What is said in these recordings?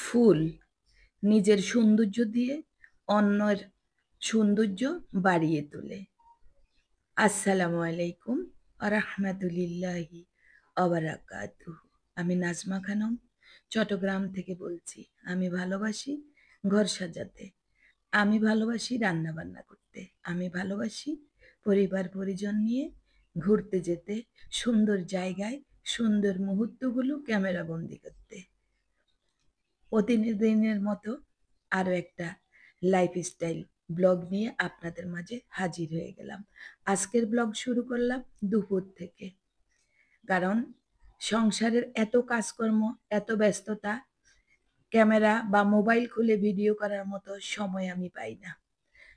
ফুল নিজের সৌন্দর্য দিয়ে অন্যের সৌন্দর্য বাড়িয়ে তোলে। আসসালামু আলাইকুম রাহমাতুলিল্লাহি ওয়াবারাকাতুহু। আমি নাজমা খানম চট্টগ্রাম থেকে বলছি। আমি ভালোবাসি ঘর সাজাতে, আমি ভালোবাসি রান্না বান্না করতে, আমি ভালোবাসি পরিবার পরিজন নিয়ে ঘুরতে যেতে, সুন্দর জায়গায় সুন্দর মুহূর্তগুলো ক্যামেরা বন্দি করতে। প্রতিদিনের মতো আরো একটা লাইফস্টাইল ব্লগ নিয়ে আপনাদের মাঝে হাজির হয়ে গেলাম। আজকের ব্লগ শুরু করলাম দুপুর থেকে, কারণ সংসারের এত কাজকর্ম, এত ব্যস্ততা, ক্যামেরা বা মোবাইল খুলে ভিডিও করার মতো সময় আমি পাই না।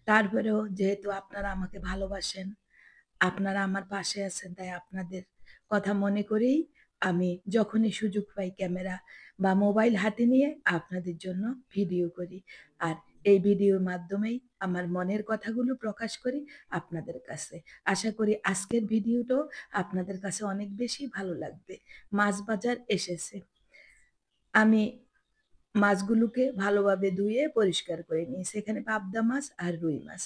তারপরেও যেহেতু আপনারা আমাকে ভালোবাসেন, আপনারা আমার পাশে আছেন, তাই আপনাদের কথা মনে করেই আমি যখনই সুযোগ পাই ক্যামেরা বা মোবাইল হাতে নিয়ে আপনাদের জন্য ভিডিও করি। আর এই ভিডিওর মাধ্যমেই আমার মনের কথাগুলো প্রকাশ করি আপনাদের কাছে। আশা করি আজকের ভিডিওটাও আপনাদের কাছে অনেক বেশি ভালো লাগবে। মাছ বাজার এসেছে। আমি মাছগুলোকে ভালোভাবে ধুয়ে পরিষ্কার করে নিয়েছি। এখানে পাবদা মাছ আর রুই মাছ।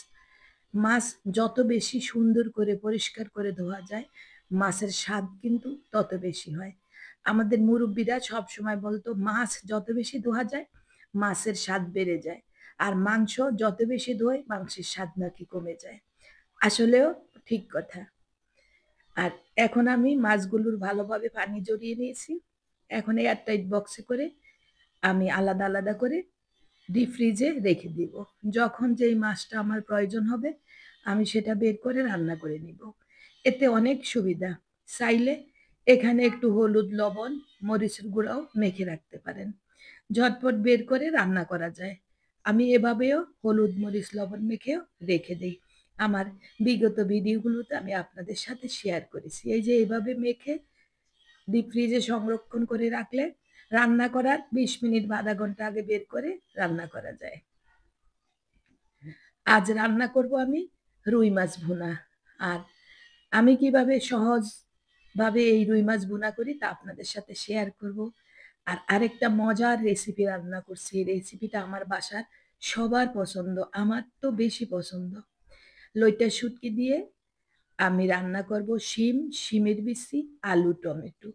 মাছ যত বেশি সুন্দর করে পরিষ্কার করে ধোয়া যায়, মাছের স্বাদ কিন্তু তত বেশি হয়। আমাদের মুরব্বীরা সবসময় বলতো মাছ যত বেশি ধোয়া যায় মাছের স্বাদ বেড়ে যায়, আর মাংস যত বেশি ধোয় মাংসের স্বাদ নাকি কমে যায়। আসলেও ঠিক কথা। আর এখন আমি মাছগুলোর ভালোভাবে পানি জড়িয়ে নিয়েছি। এখন এয়ারটাইট বক্সে করে আমি আলাদা আলাদা করে ডিপ ফ্রিজে রেখে দিব। যখন যেই মাছটা আমার প্রয়োজন হবে আমি সেটা বের করে রান্না করে নিব। এতে অনেক সুবিধা। চাইলে এখানে একটু হলুদ, লবণ, মরিচের গুঁড়াও মেখে রাখতে পারেন। ঝটপট বের করে রান্না করা যায়। আমি এভাবেও হলুদ, মরিচ, লবণ মেখেও রেখে দেই। আমার বিগত ভিডিওগুলোতে আমি আপনাদের সাথে শেয়ার করেছি। এই যে এভাবে মেখে ডিপ ফ্রিজে সংরক্ষণ করে রাখলে রান্না করার ২০ মিনিট বা আধা ঘন্টা আগে বের করে রান্না করা যায়। আজ রান্না করব আমি রুই মাছ ভুনা। আর আমি কিভাবে সহজভাবে এই রুই মাছ ভুনা করি তা আপনাদের সাথে শেয়ার করব। আর আরেকটা মজার রেসিপি রান্না করছি। এই রেসিপিটা আমার বাসার সবার পছন্দ, আমার তো বেশি পছন্দ। লইট্টা শুটকি দিয়ে আমি রান্না করব শিম, শিমের বিচি, আলু, টমেটো।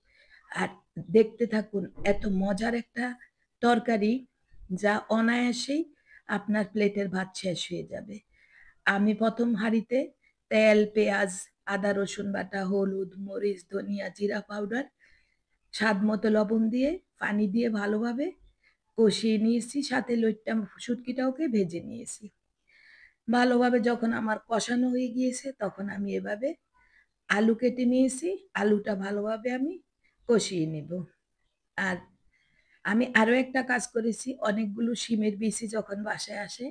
আর দেখতে থাকুন, এত মজার একটা তরকারি যা অনায়াসেই আপনার প্লেটের ভাত শেষ হয়ে যাবে। আমি প্রথম হাঁড়িতে তেল, পেঁয়াজ, আদা, রসুন বাটা, হলুদ, মরিচ, ধনিয়া, জিরা পাউডার, স্বাদ মতো লবণ দিয়ে পানি দিয়ে ভালোভাবে কষিয়ে নিয়েছি। সাথে লইট্টা শুটকিটাওকে ভেজে নিয়েছি। ভালোভাবে যখন আমার কষানো হয়ে গিয়েছে তখন আমি এভাবে আলু কেটে নিয়েছি। আলুটা ভালোভাবে আমি কষিয়ে নেব। আর আমি আরো একটা কাজ করেছি, অনেকগুলো শিমের বিচি যখন বাসায় আসে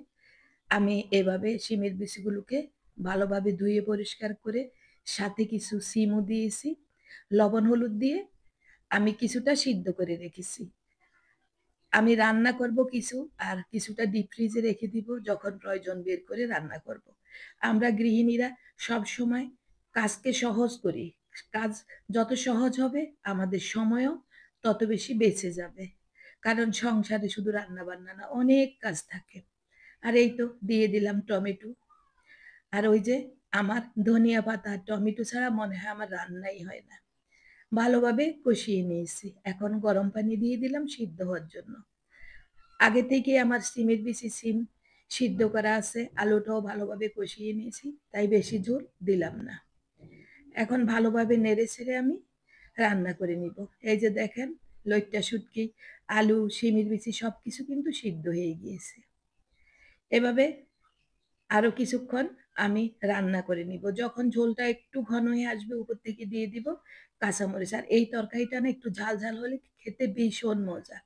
আমি এভাবে শিমের বিচিগুলোকে ভালোভাবে ধুয়ে পরিষ্কার করে সাথে কিছু সিমও দিয়েছি। লবণ হলুদ দিয়ে আমি কিছুটা সিদ্ধ করে রেখেছি। আমি রান্না করব কিছু, আর কিছুটা ডিপ ফ্রিজে রেখে দিব, যখন প্রয়োজন বের করে রান্না করব। আমরা গৃহিণীরা সব সময় কাজকে সহজ করি। কাজ যত সহজ হবে আমাদের সময়ও তত বেশি বেঁচে যাবে। কারণ সংসারে শুধু রান্না বান্না না, অনেক কাজ থাকে। আর এই তো দিয়ে দিলাম টমেটো। আর ওই যে আমার ধনিয়া পাতা আর টমেটো ছাড়া মনে হয় আমার রান্নাই হয় না। ভালোভাবে কষিয়ে নিয়েছি। এখন গরম পানি দিয়ে দিলাম সিদ্ধ হওয়ার জন্য। আগে থেকে আমার সিমের বিচি সিম সিদ্ধ করা আছে, আলুটাও ভালোভাবে কষিয়ে নিয়েছি, তাই বেশি ঝোল দিলাম না। এখন ভালোভাবে নেড়ে ছেড়ে আমি রান্না করে নিব। এই যে দেখেন, লইট্টা শুটকি, আলু, সিমের বিচি সবকিছু কিন্তু সিদ্ধ হয়ে গিয়েছে। এভাবে আরো কিছুক্ষণ আমি রান্না করে নিব। যখন ঝোলটা একটু ঘন হয়ে আসবে উপর থেকে দিয়ে দিব কাঁচামরিচ। আর এই তরকারিটা না একটু ঝাল ঝাল হলে খেতে ভীষণ মজা।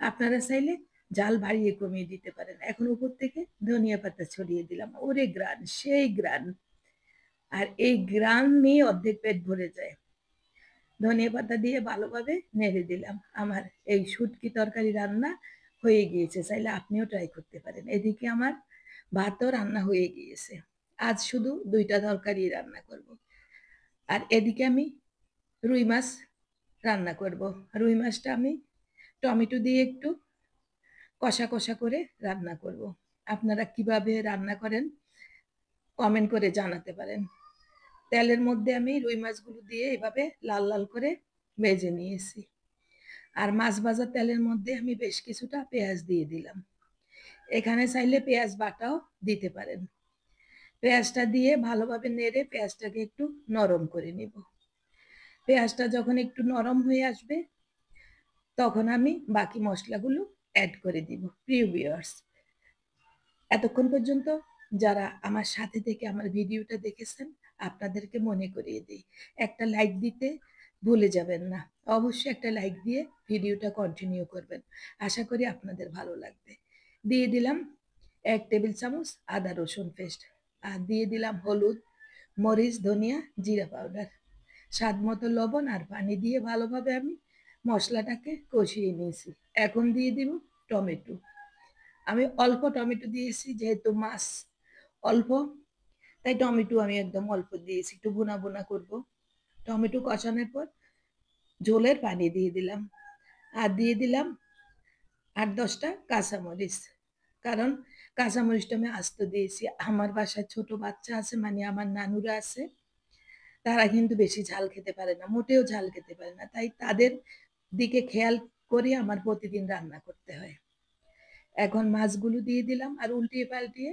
আপনারা চাইলে জাল বাড়িয়ে কমিয়ে দিতে পারেন। এখন উপর থেকে ধনিয়া পাতা ছড়িয়ে দিলাম। ওরে গ্রান, সেই গ্রান! আর এই গ্রান নিয়ে অর্ধেক পেট ভরে যায়। ধনিয়া পাতা দিয়ে ভালোভাবে নেড়ে দিলাম। আমার এই শুটকি তরকারি রান্না হয়ে গিয়েছে। চাইলে আপনিও ট্রাই করতে পারেন। এদিকে আমার ভাতও রান্না হয়ে গিয়েছে। আজ শুধু ২টা তরকারি রান্না করব। আর এদিকে আমি রুই মাছ রান্না করব। রুই মাছটা আমি টমেটো দিয়ে একটু কষা, কষা করে রান্না করব। আপনারা কিভাবে রান্না করেন কমেন্ট করে জানাতে পারেন। তেলের মধ্যে আমি রুই মাছগুলো দিয়ে এভাবে লাল, লাল করে ভেজে নিয়েছি। আর মাছ ভাজার তেলের মধ্যে আমি বেশ কিছুটা পেঁয়াজ দিয়ে দিলাম। এখানে চাইলে পেঁয়াজ বাটাও দিতে পারেন। পেঁয়াজটা দিয়ে ভালোভাবে নেড়ে পেঁয়াজটাকে একটু নরম করে নিব। পেঁয়াজটা যখন একটু নরম হয়ে আসবে তখন আমি বাকি মশলাগুলো অ্যাড করে দিব। প্রিয় ভিউয়ার্স, এতক্ষণ পর্যন্ত যারা আমার সাথে থেকে আমার ভিডিওটা দেখেছেন আপনাদেরকে মনে করিয়ে দিই, একটা লাইক দিতে ভুলে যাবেন না। অবশ্যই একটা লাইক দিয়ে ভিডিওটা কন্টিনিউ করবেন। আশা করি আপনাদের ভালো লাগবে। দিয়ে দিলাম ১ টেবিল চামচ আদা রসুন পেস্ট, আর দিয়ে দিলাম হলুদ, মরিচ, ধনিয়া, জিরা পাউডার, স্বাদ মতো লবণ আর পানি দিয়ে ভালোভাবে আমি মশলাটাকে কষিয়ে নিয়েছি। এখন দিয়ে দিব টমেটো। আমি অল্প টমেটো দিয়েছি যেহেতু মাছ অল্প, তাই টমেটো আমি একদম অল্প দিয়েছি, একটু ভুনা ভুনা করব। টমেটো কষানোর পর ঝোলের পানি দিয়ে দিলাম, আর দিয়ে দিলাম ৮-১০টা কাঁচামরিচ। কারণ কাঁচামরিচটা আমি আস্ত দিয়েছি। আমার বাসায় ছোট বাচ্চা আছে, মানে আমার নানুরা আছে, তারা কিন্তু বেশি ঝাল খেতে পারে না, মোটেও ঝাল খেতে পারে না, তাই তাদের দিকে খেয়াল করে আমার প্রতিদিন রান্না করতে হয়। এখন মাছগুলো দিয়ে দিলাম আর উল্টিয়ে পাল্টিয়ে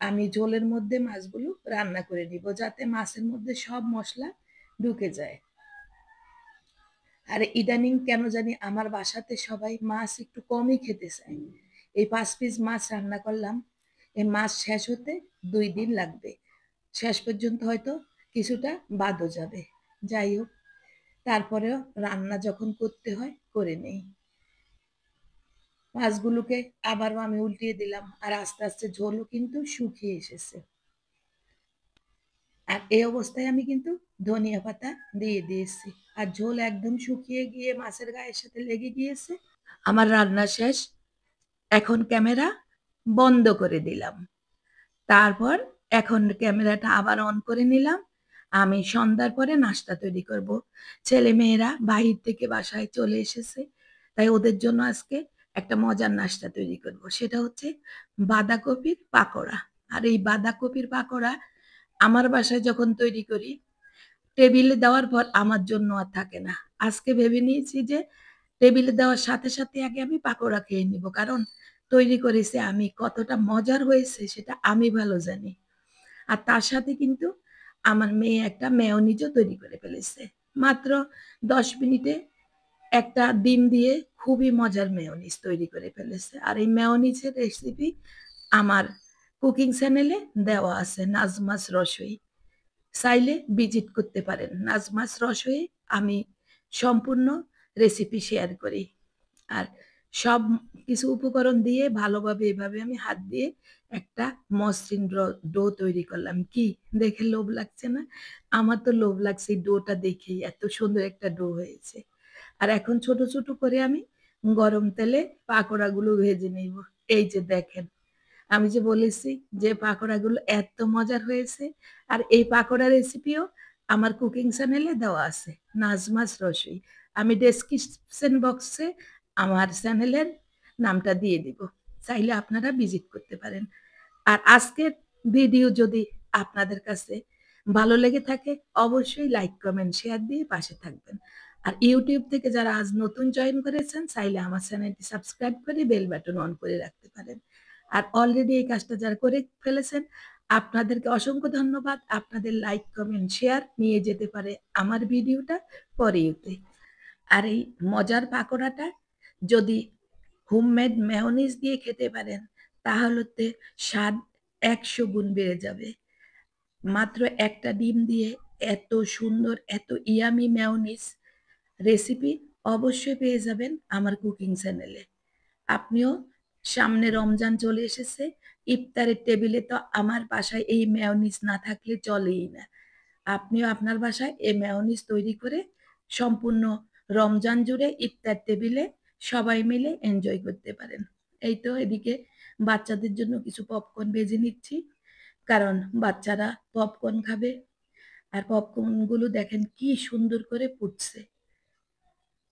আমি ঝোলের মধ্যে মাছগুলো রান্না করে নিব, যাতে মাছের মধ্যে সব মশলা ঢুকে যায়। আর ইদানিং কেন জানি আমার বাসাতে সবাই মাছ একটু কমই খেতে চায়। এই ৫ পিস মাছ রান্না করলাম, এই মাছ শেষ হতে ২ দিন লাগবে। শেষ পর্যন্ত হয়তো কিছুটা বাদও যাবে। যাই হোক, তারপরেও রান্না যখন করতে হয় করে নেই। মাছগুলোকে আবারও আমি উল্টিয়ে দিলাম আর আস্তে, আস্তে ঝোলও কিন্তু শুকিয়ে এসেছে। আর এই অবস্থায় আমি কিন্তু ধনিয়া পাতা দিয়ে দিয়েছি। আর ঝোল একদম শুকিয়ে গিয়ে মাছের গায়ের সাথে লেগে গিয়েছে। আমার রান্না শেষ। এখন ক্যামেরা বন্ধ করে দিলাম। তারপর এখন ক্যামেরাটা আবার অন করে নিলাম। আমি সন্ধ্যার পরে নাস্তা তৈরি করব। ছেলেমেয়েরা বাহির থেকে বাসায় চলে এসেছে। তাই ওদের জন্য আজকে একটা মজার নাস্তা তৈরি করব। সেটা হচ্ছে বাঁধাকপির পাকোড়া। আর এই বাঁধাকপির পাকোড়া আমার বাসায় যখন তৈরি করি, টেবিলে দেওয়ার পর আমার জন্য আর থাকে না। আজকে ভেবে নিয়েছি যে টেবিলে দেওয়ার সাথে, সাথে আগে আমি পাকোড়া খেয়ে নিব। কারণ তৈরি করেছি আমি, কতটা মজার হয়েছে সেটা আমি ভালো জানি। আর তার সাথে কিন্তু আমার মেয়ে একটা মেয়োনিজও তৈরি করে ফেলেছে। মাত্র ১০ মিনিটে একটা ডিম দিয়ে খুবই মজার মেয়োনিজ তৈরি করে ফেলেছে। আর এই মেয়োনিজের রেসিপি আমার কুকিং চ্যানেলে দেওয়া আছে, নাজমাস রসোই। চাইলে ভিজিট করতে পারেন। নাজমাস রসোইয়ে আমি সম্পূর্ণ রেসিপি শেয়ার করি। আর সব কিছু উপকরণ দিয়ে ভালোভাবে এভাবে আমি হাত দিয়ে একটা মসৃণ ডো তৈরি করলাম। কি দেখে লোভ লাগছে না? আমার তো লোভ লাগছে এই ডোটা দেখেই, এত সুন্দর একটা ডো হয়েছে। আর এখন ছোট, ছোট করে আমি গরম তেলে পাকোড়াগুলো ভেজে নিব। এই যে দেখেন, আমি যে বলেছি যে পাকোড়াগুলো এত মজার হয়েছে। আর এই পাকোড়া রেসিপিও আমার কুকিং চ্যানেলে দেওয়া আছে, নাজমাস রসোই। আমি ডেসক্রিপশন বক্সে আমার চ্যানেলের নামটা দিয়ে দিব, চাইলে আপনারা ভিজিট করতে পারেন। আর আজকের ভিডিও যদি আপনাদের কাছে ভালো লেগে থাকে অবশ্যই লাইক, কমেন্ট, শেয়ার দিয়ে পাশে থাকবেন। আর ইউটিউব থেকে যারা আজ নতুন জয়েন করেছেন চাইলে আমার চ্যানেলটি সাবস্ক্রাইব করে বেল বাটন অন করে রাখতে পারেন। আর অলরেডি এই কাজটা যারা করে ফেলেছেন আপনাদেরকে অসংখ্য ধন্যবাদ। আপনাদের লাইক, কমেন্ট, শেয়ার নিয়ে যেতে পারে আমার ভিডিওটা পরেতে। আর এই মজার পাকোড়াটা যদি হোমমেড মেয়োনিজ দিয়ে খেতে পারেন তাহলে তো স্বাদ ১০০ গুণ বেড়ে যাবে। মাত্র একটা ডিম দিয়ে এত সুন্দর, এত ইয়ামি মেয়োনিজ রেসিপি অবশ্যই পেয়ে যাবেন আমার কুকিং চ্যানেলে। আপনিও, সামনে রমজান চলে এসেছে, ইফতারের টেবিলে তো আমার বাসায় এই মেয়োনিজ না থাকলে চলেই না। আপনিও আপনার বাসায় এই মেয়োনিজ তৈরি করে সম্পূর্ণ রমজান জুড়ে ইফতার টেবিলে সবাই মিলে এনজয় করতে পারেন। এই তো এদিকে বাচ্চাদের জন্য কিছু পপকর্ন ভেজে নিচ্ছি, কারণ বাচ্চারা পপকর্ন খাবে। আর পপকর্নগুলো দেখেন কি সুন্দর করে ফুটছে।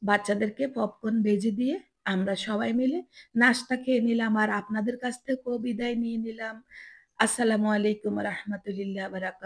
বাচ্চাদেরকে পপকর্ন ভেজে দিয়ে আমরা সবাই মিলে নাস্তা খেয়ে নিলাম আর আপনাদের কাছ থেকেও বিদায় নিয়ে নিলাম। আসসালামু আলাইকুম ওয়া রাহমাতুল্লাহি ওয়া বারাকাতুহু।